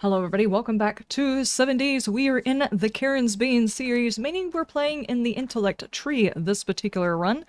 Hello everybody, welcome back to 7 Days. We are in the Karen'sBane series, meaning we're playing in the intellect tree this particular run,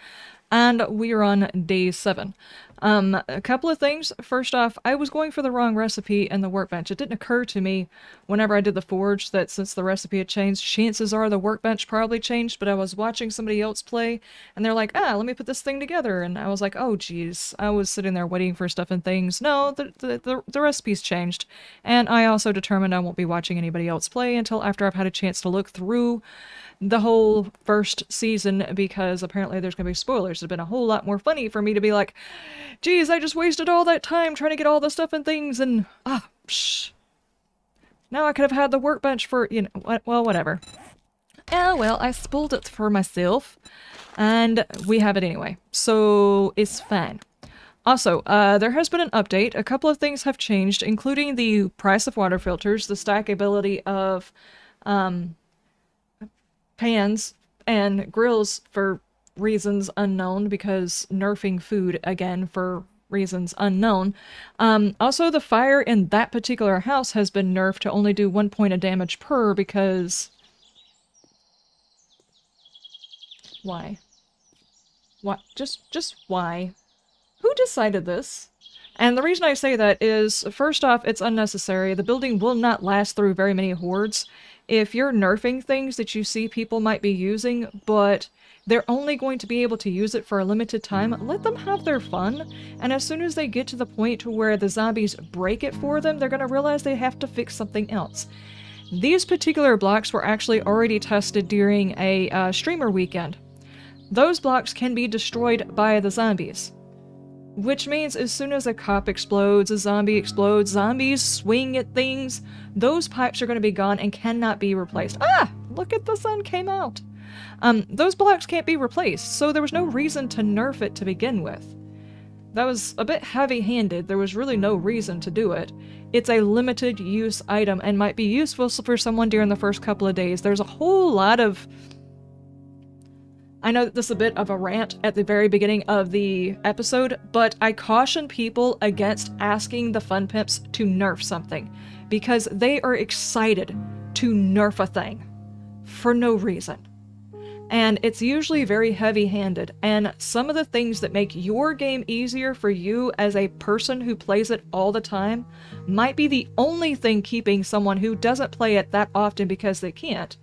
and we are on day 7. A couple of things. First off, I was going for the wrong recipe in the workbench. It didn't occur to me whenever I did the forge that since the recipe had changed, chances are the workbench probably changed, but I was watching somebody else play, and they're like, let me put this thing together, and I was like, oh geez, I was sitting there waiting for stuff and things. No, the recipe's changed, and I also determined I won't be watching anybody else play until after I've had a chance to look through the whole first season, because apparently there's gonna be spoilers. It'd been a whole lot more funny for me to be like, geez, I just wasted all that time trying to get all the stuff and things, and now I could have had the workbench for, you know, well, whatever. Well, I spoiled it for myself, and we have it anyway, so it's fine. Also, there has been an update. A couple of things have changed, including the price of water filters, the stackability of pans and grills for reasons unknown, because nerfing food again for reasons unknown. Also, the fire in that particular house has been nerfed to only do 1 point of damage per, because... Why? What? Just why? Who decided this? And the reason I say that is, first off, it's unnecessary. The building will not last through very many hordes. If you're nerfing things that you see people might be using, but they're only going to be able to use it for a limited time, let them have their fun. And as soon as they get to the point to where the zombies break it for them, they're going to realize they have to fix something else. These particular blocks were actually already tested during a streamer weekend. Those blocks can be destroyed by the zombies. Which means as soon as a cop explodes, a zombie explodes, zombies swing at things, those pipes are going to be gone and cannot be replaced. Look at the sun came out! Those blocks can't be replaced, so there was no reason to nerf it to begin with. That was a bit heavy-handed. There was really no reason to do it. It's a limited use item and might be useful for someone during the first couple of days. There's a whole lot of... I know that this is a bit of a rant at the very beginning of the episode, but I caution people against asking the fun pimps to nerf something, because they are excited to nerf a thing for no reason. And it's usually very heavy-handed, and some of the things that make your game easier for you as a person who plays it all the time might be the only thing keeping someone who doesn't play it that often because they can't.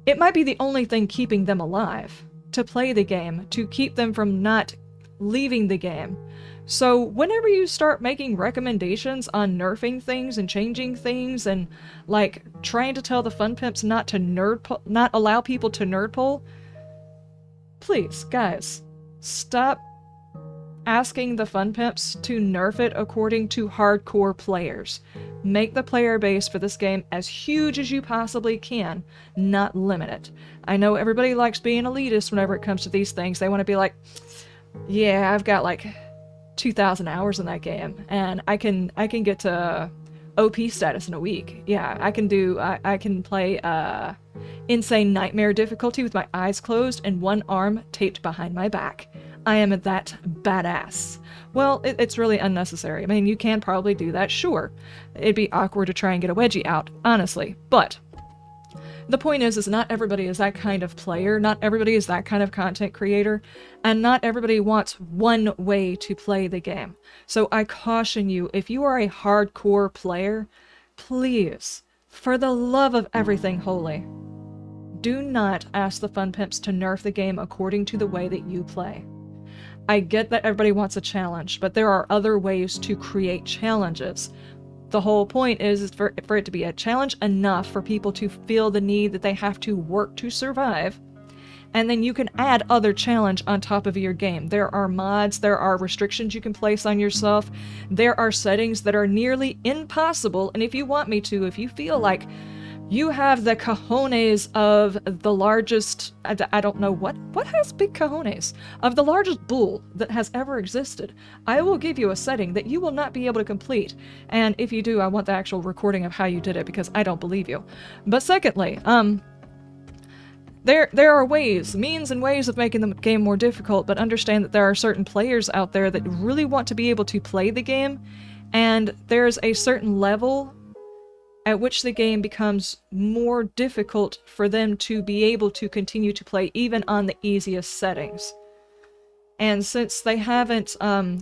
It might be the only thing keeping them alive, to play the game, to keep them from not leaving the game. So whenever you start making recommendations on nerfing things and changing things and, like, trying to tell the fun pimps not to not allow people to nerd pull, please, guys, stop asking the fun pimps to nerf it according to hardcore players. Make the player base for this game as huge as you possibly can, not limit it. I know everybody likes being elitist whenever it comes to these things. They want to be like, yeah, I've got like 2,000 hours in that game, and I can get to OP status in a week. Yeah, I can play insane nightmare difficulty with my eyes closed and one arm taped behind my back. I am that badass. Well, it's really unnecessary. I mean, you can probably do that, sure. It'd be awkward to try and get a wedgie out, honestly. But the point is not everybody is that kind of player, not everybody is that kind of content creator, and not everybody wants one way to play the game. So I caution you, if you are a hardcore player, please, for the love of everything holy, do not ask the fun pimps to nerf the game according to the way that you play. I get that everybody wants a challenge, but there are other ways to create challenges. The whole point is for it to be a challenge enough for people to feel the need that they have to work to survive, and then you can add other challenge on top of your game. There are mods, there are restrictions you can place on yourself, there are settings that are nearly impossible, and if you want me to, if you feel like you have the cojones of the largest, I don't know what has big cojones, of the largest bull that has ever existed, I will give you a setting that you will not be able to complete. And if you do, I want the actual recording of how you did it, because I don't believe you. But secondly, there are means and ways of making the game more difficult, but understand that there are certain players out there that really want to be able to play the game, and there's a certain level at which the game becomes more difficult for them to be able to continue to play even on the easiest settings. And since they haven't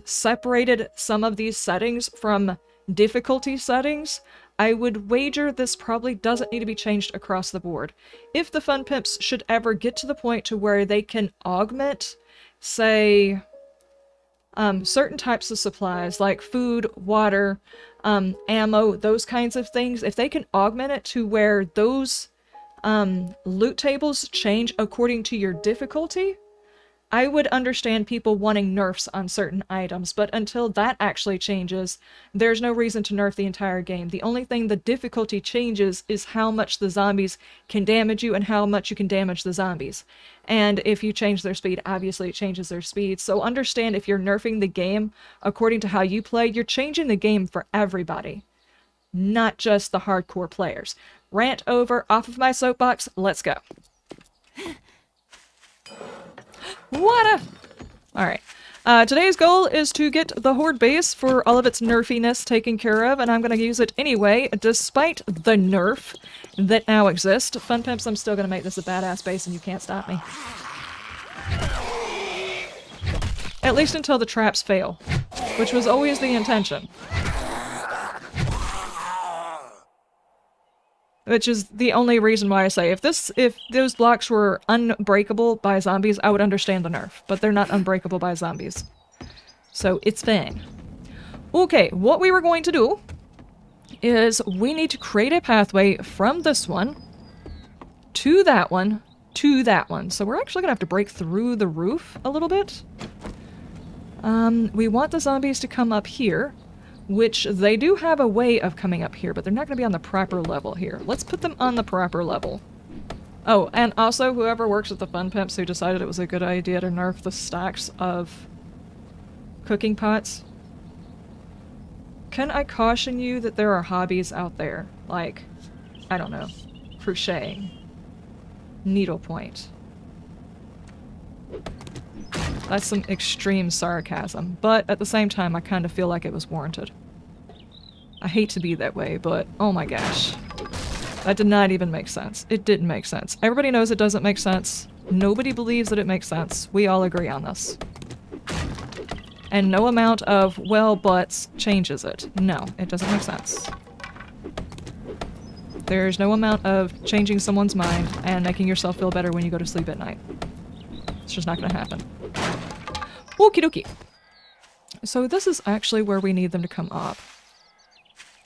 separated some of these settings from difficulty settings, I would wager this probably doesn't need to be changed across the board. If the Fun Pimps should ever get to the point to where they can augment, say, certain types of supplies like food, water, ammo, those kinds of things, if they can augment it to where those loot tables change according to your difficulty, I would understand people wanting nerfs on certain items, but until that actually changes, there's no reason to nerf the entire game. The only thing the difficulty changes is how much the zombies can damage you and how much you can damage the zombies. And if you change their speed, obviously it changes their speed. So understand, if you're nerfing the game according to how you play, you're changing the game for everybody, not just the hardcore players. Rant over, off of my soapbox, let's go. What a... Alright. Today's goal is to get the Horde base for all of its nerfiness taken care of, and I'm going to use it anyway, despite the nerf that now exists. Fun Pimps, I'm still going to make this a badass base and you can't stop me. At least until the traps fail, which was always the intention. Which is the only reason why I say, if those blocks were unbreakable by zombies, I would understand the nerf. But they're not unbreakable by zombies. So it's fine. Okay, what we were going to do is we need to create a pathway from this one to that one to that one. So we're actually going to have to break through the roof a little bit. We want the zombies to come up here, which they do have a way of coming up here, but they're not going to be on the proper level here. Let's put them on the proper level. Oh, and also whoever works at the Fun Pimps who decided it was a good idea to nerf the stacks of cooking pots. Can I caution you that there are hobbies out there, like, I don't know, crocheting, needlepoint. That's some extreme sarcasm, but at the same time I kind of feel like it was warranted. I hate to be that way, but oh my gosh. That did not even make sense. It didn't make sense. Everybody knows it doesn't make sense. Nobody believes that it makes sense. We all agree on this. And no amount of well buts changes it. No, it doesn't make sense. There's no amount of changing someone's mind and making yourself feel better when you go to sleep at night. It's just not gonna happen. Okie dokie. So this is actually where we need them to come up.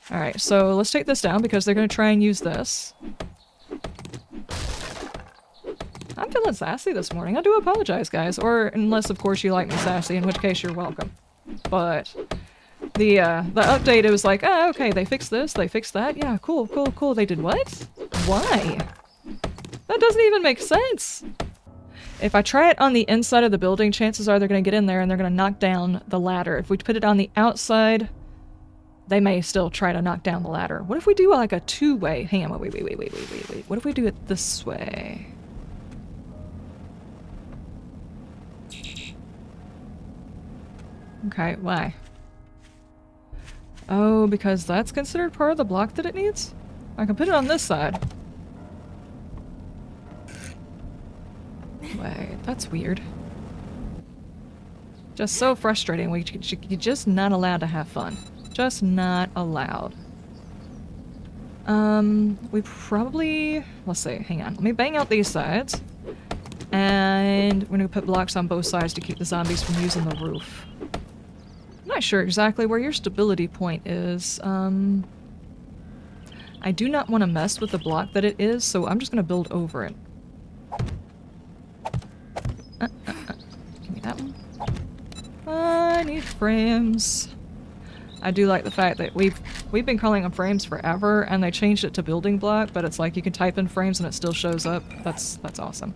Alright, so let's take this down because they're gonna try and use this. I'm feeling sassy this morning. I do apologize, guys. Or unless, of course, you like me sassy, in which case you're welcome. But the update, it was like, oh, okay, they fixed this, they fixed that. Yeah, cool, cool, cool. They did what? Why? That doesn't even make sense. If I try it on the inside of the building, chances are they're going to get in there and they're going to knock down the ladder. If we put it on the outside, they may still try to knock down the ladder. What if we do like a two-way? Hang on, wait. What if we do it this way? Okay, why? Oh, because that's considered part of the block that it needs? I can put it on this side. Wait, that's weird. Just so frustrating. You're just not allowed to have fun. Just not allowed. We probably... Let's see, hang on. Let me bang out these sides. And we're gonna put blocks on both sides to keep the zombies from using the roof. I'm not sure exactly where your stability point is. I do not want to mess with the block that it is, so I'm just gonna build over it. Give me that one. I need frames. I do like the fact that we've been calling them frames forever, and they changed it to building block, but it's like you can type in frames and it still shows up. That's awesome.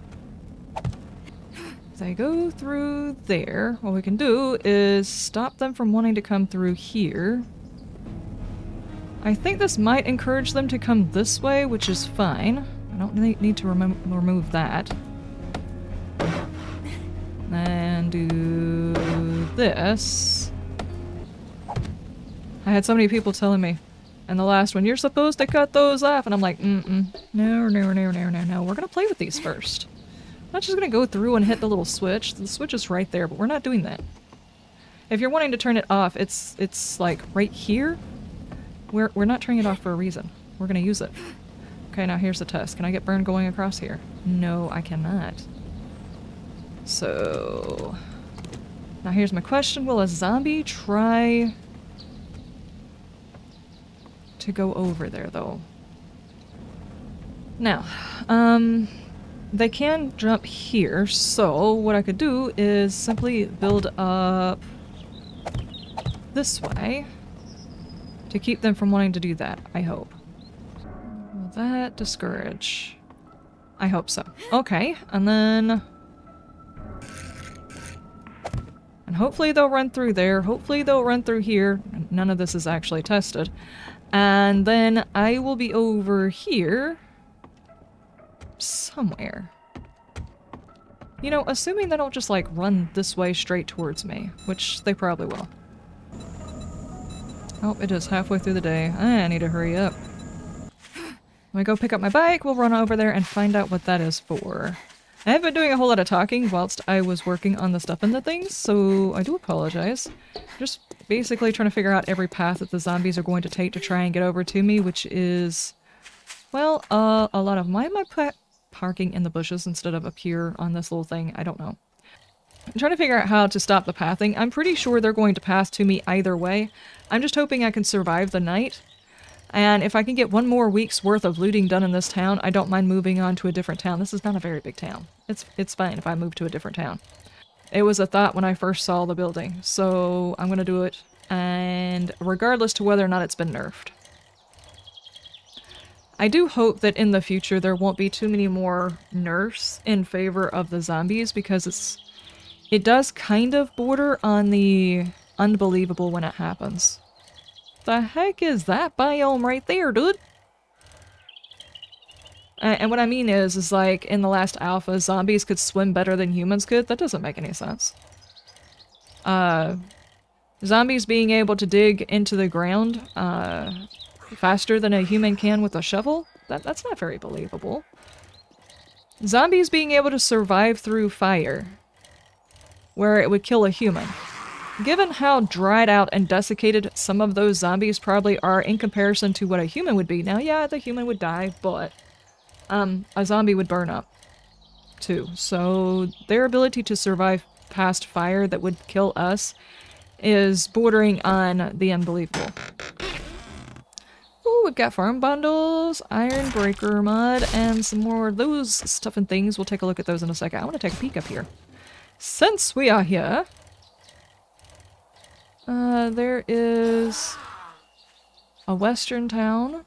If they go through there, what we can do is stop them from wanting to come through here. I think this might encourage them to come this way, which is fine. I don't need to remove that. And do this. I had so many people telling me, And the last one, you're supposed to cut those off. And I'm like, no, no, no, no, no, no. We're gonna play with these first. I'm not just gonna go through and hit the little switch. The switch is right there, but we're not doing that. If you're wanting to turn it off, it's like right here. We're not turning it off for a reason. We're gonna use it. Okay, now here's the test. Can I get burn going across here? No, I cannot. So... now here's my question. Will a zombie try to go over there, though? Now, they can jump here, so what I could do is simply build up this way to keep them from wanting to do that, I hope. Will that discourage? I hope so. Okay, and then... and hopefully they'll run through there. Hopefully they'll run through here. None of this is actually tested. And then I will be over here somewhere. You know, assuming they don't just like run this way straight towards me, which they probably will. Oh, it is halfway through the day. I need to hurry up. When I go pick up my bike, we'll run over there and find out what that is for. I haven't been doing a whole lot of talking whilst I was working on the stuff and the things, so I do apologize. Just basically trying to figure out every path that the zombies are going to take to try and get over to me, which is, well, a lot of my parking in the bushes instead of up here on this little thing. I don't know. I'm trying to figure out how to stop the pathing. I'm pretty sure they're going to pass to me either way. I'm just hoping I can survive the night. And if I can get one more week's worth of looting done in this town, I don't mind moving on to a different town. This is not a very big town. It's fine if I move to a different town. It was a thought when I first saw the building, so I'm gonna do it, and regardless to whether or not it's been nerfed. I do hope that in the future there won't be too many more nerfs in favor of the zombies, because it does kind of border on the unbelievable when it happens. The heck is that biome right there, dude? And what I mean is like, in the last alpha, zombies could swim better than humans could? That doesn't make any sense. Zombies being able to dig into the ground, faster than a human can with a shovel? That's not very believable. Zombies being able to survive through fire, where it would kill a human. Given how dried out and desiccated some of those zombies probably are in comparison to what a human would be. Now, yeah, the human would die, but a zombie would burn up too. So their ability to survive past fire that would kill us is bordering on the unbelievable. Ooh, we've got farm bundles, iron breaker mud, and some more of those stuff and things. We'll take a look at those in a second. I want to take a peek up here. Since we are here... there is a western town.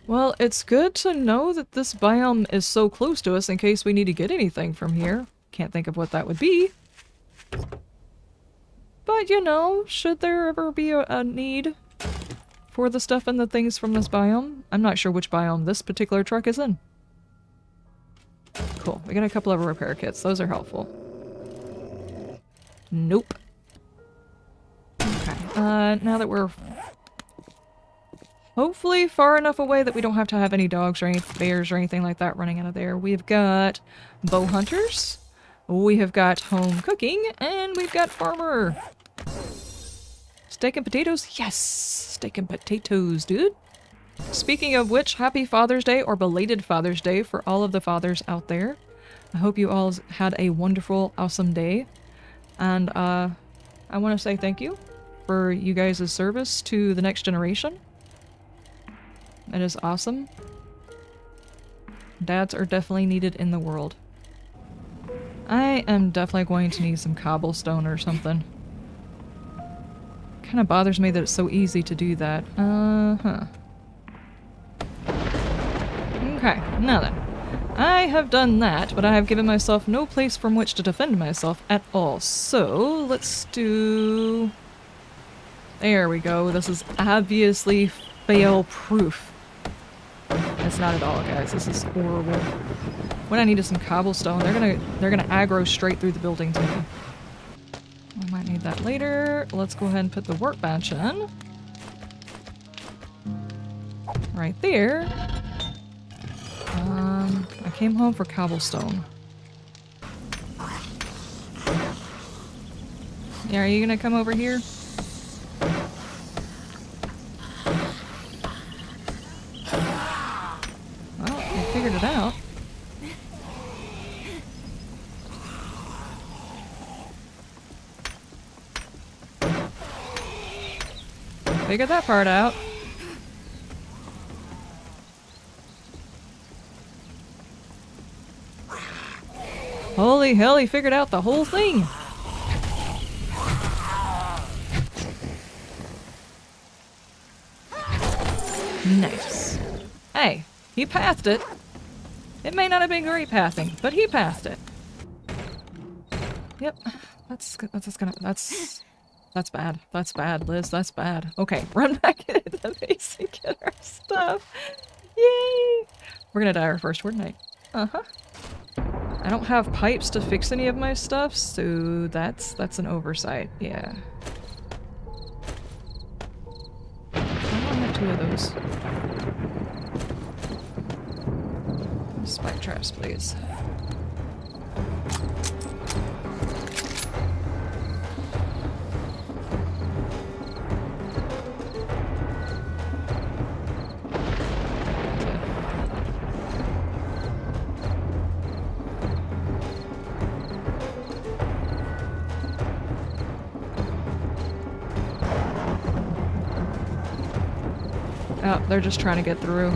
Well, it's good to know that this biome is so close to us in case we need to get anything from here. Can't think of what that would be. But, you know, should there ever be a need for the stuff and the things from this biome? I'm not sure which biome this particular truck is in. Cool. We got a couple of repair kits. Those are helpful. Nope. Okay. Now that we're hopefully far enough away that we don't have to have any dogs or any bears or anything like that running out of there, we've got bow hunters, we have got home cooking, and we've got farmer. Steak and potatoes? Yes! Steak and potatoes, dude. Speaking of which, happy Father's Day, or belated Father's Day for all of the fathers out there. I hope you all had a wonderful, awesome day. And, I want to say thank you for you guys' service to the next generation. It is awesome. Dads are definitely needed in the world. I am definitely going to need some cobblestone or something. Kind of bothers me that it's so easy to do that. Okay, now then. I have done that, but I have given myself no place from which to defend myself at all. So, let's do... There we go. This is obviously fail-proof. It's not at all, guys. This is horrible. What I need is some cobblestone. They're gonna aggro straight through the building to me. I might need that later. Let's go ahead and put the workbench in. right there. I came home for cobblestone. Yeah, are you gonna come over here? Well, I figured it out. Figured that part out. Holy hell, he figured out the whole thing! Nice. Hey, he pathed it. It may not have been great pathing, but he pathed it. Yep, that's bad. That's bad, Liz. That's bad. Okay, run back into the base and get our stuff. Yay! We're gonna die our first word night. Uh-huh. I don't have pipes to fix any of my stuff, so that's an oversight. Yeah. Why do I have 2 of those? Spike traps, please. Oh, they're just trying to get through.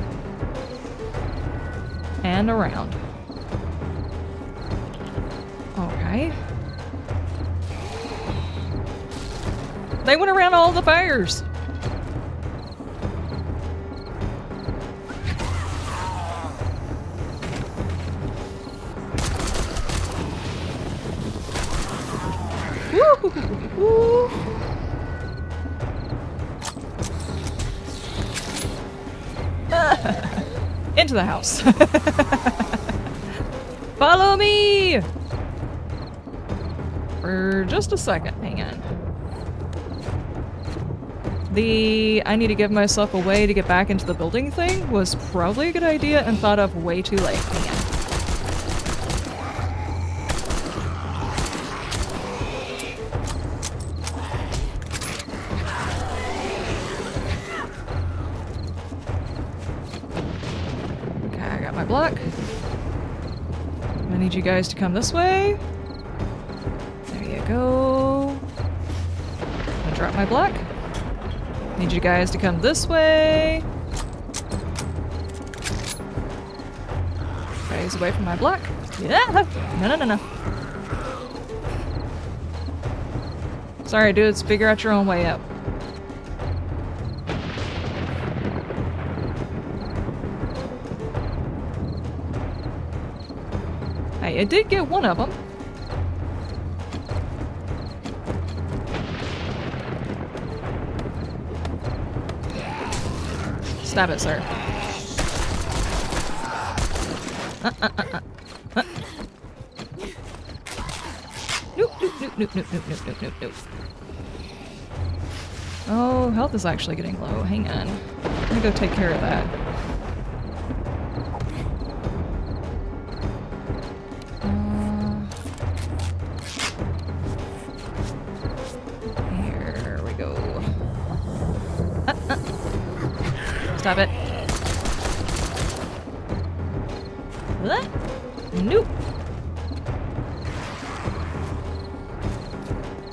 And around. Okay. They went around all the fires! Woo! Into the house. Follow me! For just a second, hang on. I need to give myself a way to get back into the building thing was probably a good idea and thought of way too late. Hang on. Block. I need you guys to come this way. There you go. I'm gonna drop my block. Need you guys to come this way. Guys away from my block. Yeah. No. Sorry, dudes. Figure out your own way up. I did get one of them. Stab it, sir. Nope. Oh, health is actually getting low. Hang on. Let me go take care of that. Stop it. What? Nope.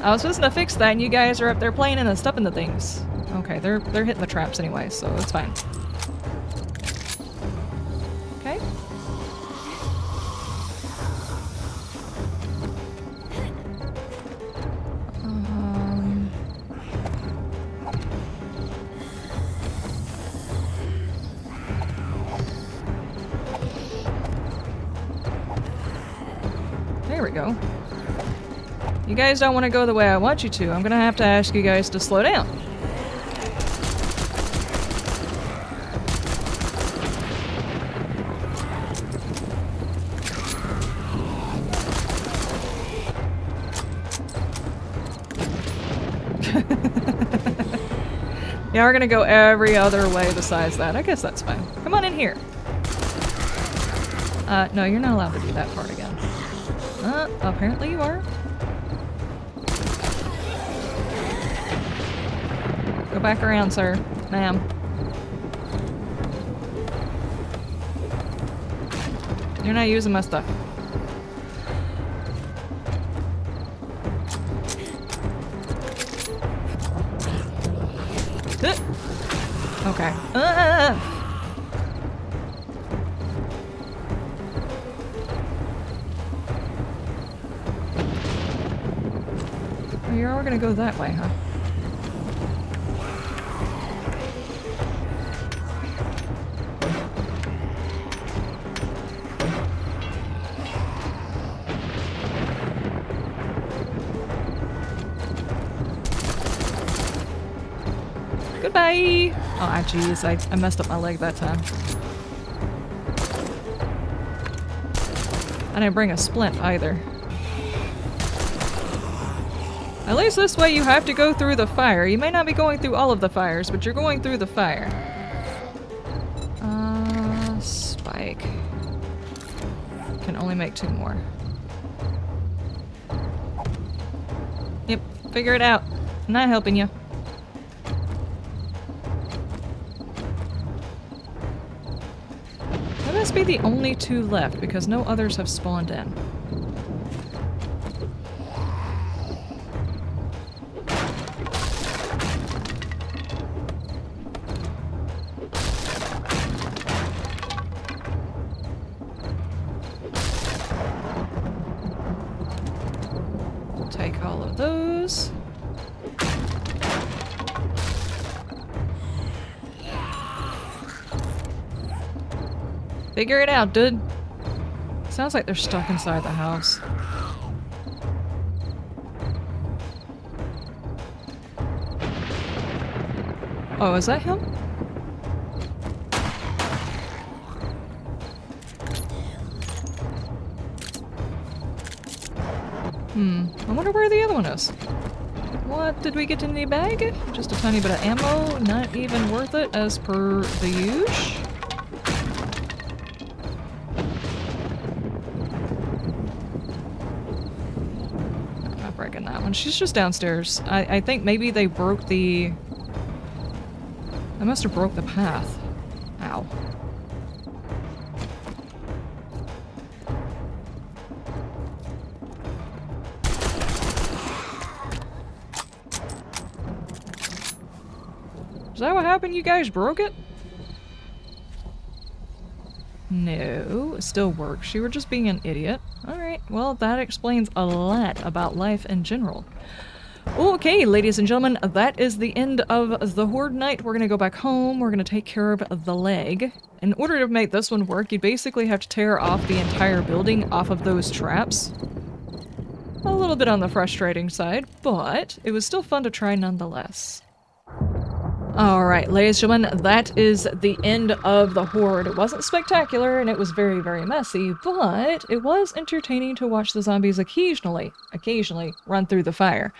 I was supposed to fix that and you guys are up there playing and stuffing the things. Okay, they're hitting the traps anyway, so it's fine. Okay. There we go. You guys don't want to go the way I want you to. I'm gonna have to ask you guys to slow down. Yeah, we're gonna go every other way besides that. I guess that's fine. Come on in here. No, you're not allowed to do that part again. Apparently you are. Go back around, sir. Ma'am. You're not using my stuff. Okay. Oh, you're all gonna go that way, huh? Goodbye! Oh, jeez, I messed up my leg that time. I didn't bring a splint either. At least this way you have to go through the fire. You may not be going through all of the fires, but you're going through the fire. Spike. Can only make 2 more. Yep, figure it out. I'm not helping you. That must be the only 2 left because no others have spawned in. Take all of those. Figure it out, dude. Sounds like they're stuck inside the house. Oh, is that him? I wonder where the other one is. What did we get in the bag? Just a tiny bit of ammo, not even worth it as per the usual. Not breaking that one. She's just downstairs. I think maybe they broke the... I must have broke the path. Ow. Is that what happened? You guys broke it? No, it still works. You were just being an idiot. Alright, well that explains a lot about life in general. Okay, ladies and gentlemen, that is the end of the Horde night. We're gonna go back home. We're gonna take care of the leg. In order to make this one work, you'd basically have to tear off the entire building off of those traps. A little bit on the frustrating side, but it was still fun to try nonetheless. Alright, ladies and gentlemen, that is the end of the Horde. It wasn't spectacular, and it was very, very messy, but it was entertaining to watch the zombies occasionally run through the fire.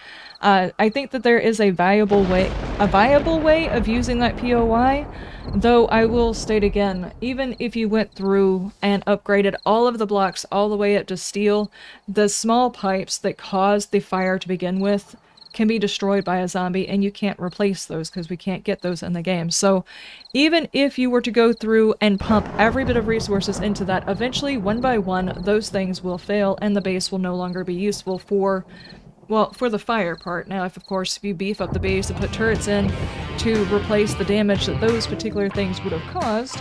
I think that there is a viable way of using that POI, though I will state again, even if you went through and upgraded all of the blocks all the way up to steel, the small pipes that caused the fire to begin with can be destroyed by a zombie, and you can't replace those because we can't get those in the game. So even if you were to go through and pump every bit of resources into that, eventually, one by one, those things will fail and the base will no longer be useful for, well, for the fire part. Now, if you beef up the base and put turrets in to replace the damage that those particular things would have caused,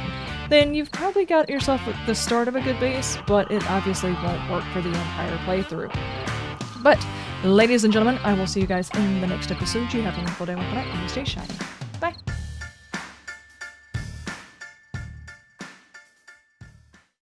then you've probably got yourself the start of a good base, but it obviously won't work for the entire playthrough. But ladies and gentlemen, I will see you guys in the next episode. You have a wonderful day, and stay shiny.